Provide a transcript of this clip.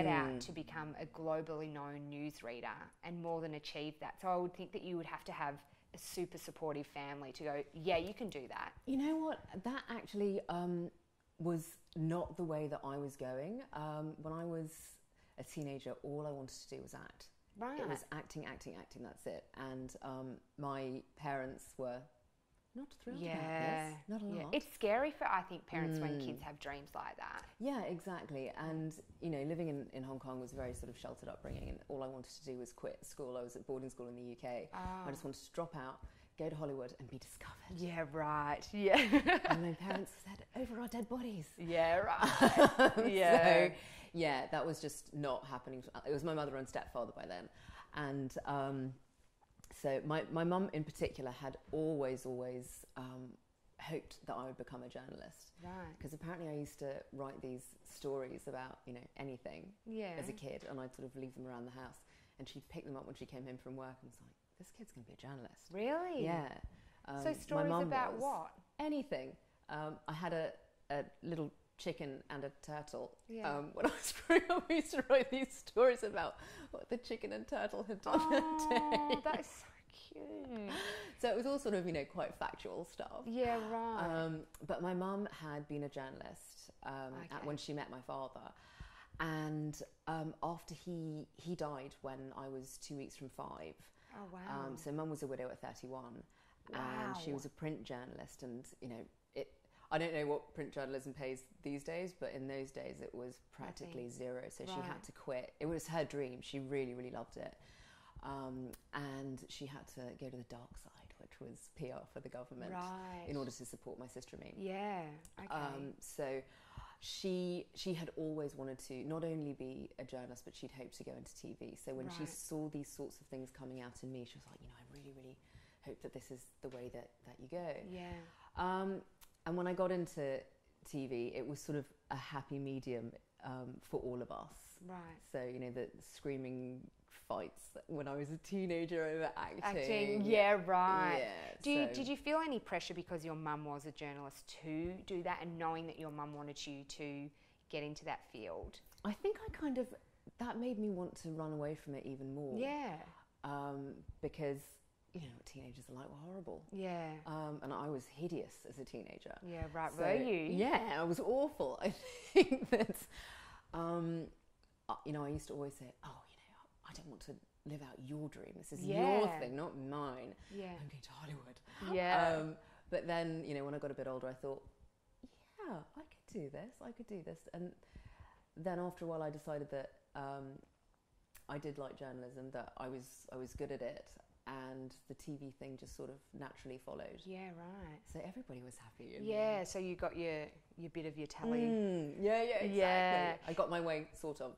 set out to become a globally known newsreader and more than achieve that. So I would think that you would have to have a super supportive family to go, yeah, you can do that. You know what? That actually was not the way that I was going. When I was a teenager, all I wanted to do was act. Right. It was acting, that's it. And my parents were not thrilled about this. Not a lot. It's scary for, I think, parents when kids have dreams like that. Yeah, exactly. And, you know, living in Hong Kong was a very sort of sheltered upbringing, and all I wanted to do was quit school. I was at boarding school in the UK. I just wanted to drop out, go to Hollywood and be discovered. Yeah, right. Yeah. And my parents said, over our dead bodies. Yeah, right. Yeah. So, yeah, that was just not happening. It was my mother and stepfather by then. And so my mum in particular had always hoped that I would become a journalist. Right. Because apparently I used to write these stories about, you know, anything as a kid, and I'd sort of leave them around the house. And she'd pick them up when she came home from work and was like, this kid's going to be a journalist. Really? Yeah. So stories about what? Anything. I had a little chicken and a turtle. Yeah. When I was growing up, I used to write these stories about what the chicken and turtle had done that day. That's so cute. So it was all sort of, you know, quite factual stuff. Yeah, right. But my mum had been a journalist when she met my father. And after he died when I was 2 weeks from 5. Oh, wow. So mum was a widow at 31. Wow. And she was a print journalist, and, you know, I don't know what print journalism pays these days, but in those days it was practically zero. So she had to quit. It was her dream. She really, really loved it. And she had to go to the dark side, which was PR for the government, in order to support my sister and me. Yeah, okay. So she had always wanted to not only be a journalist, but she'd hoped to go into TV. So when she saw these sorts of things coming out in me, she was like, you know, I really, really hope that this is the way that you go. Yeah. And when I got into TV, it was sort of a happy medium for all of us. Right. So, you know, the screaming fights when I was a teenager over Acting, yeah, right. Yeah, Did you feel any pressure because your mum was a journalist to do that, and knowing that your mum wanted you to get into that field? I think that made me want to run away from it even more. Yeah. Because, you know, what teenagers are like, were horrible. Yeah. And I was hideous as a teenager. Yeah, right. So, were you? Yeah, I was awful. I think that, you know, I used to always say, oh, you know, I don't want to live out your dream. This is your thing, not mine. Yeah. I'm going to Hollywood. Yeah. But then, you know, when I got a bit older, I thought, yeah, I could do this. And then after a while, I decided that I did like journalism, that I was good at it. And the TV thing just sort of naturally followed. Yeah, right. So everybody was happy. Yeah, so you got your bit of your telly. Yeah, exactly. I got my way, sort of.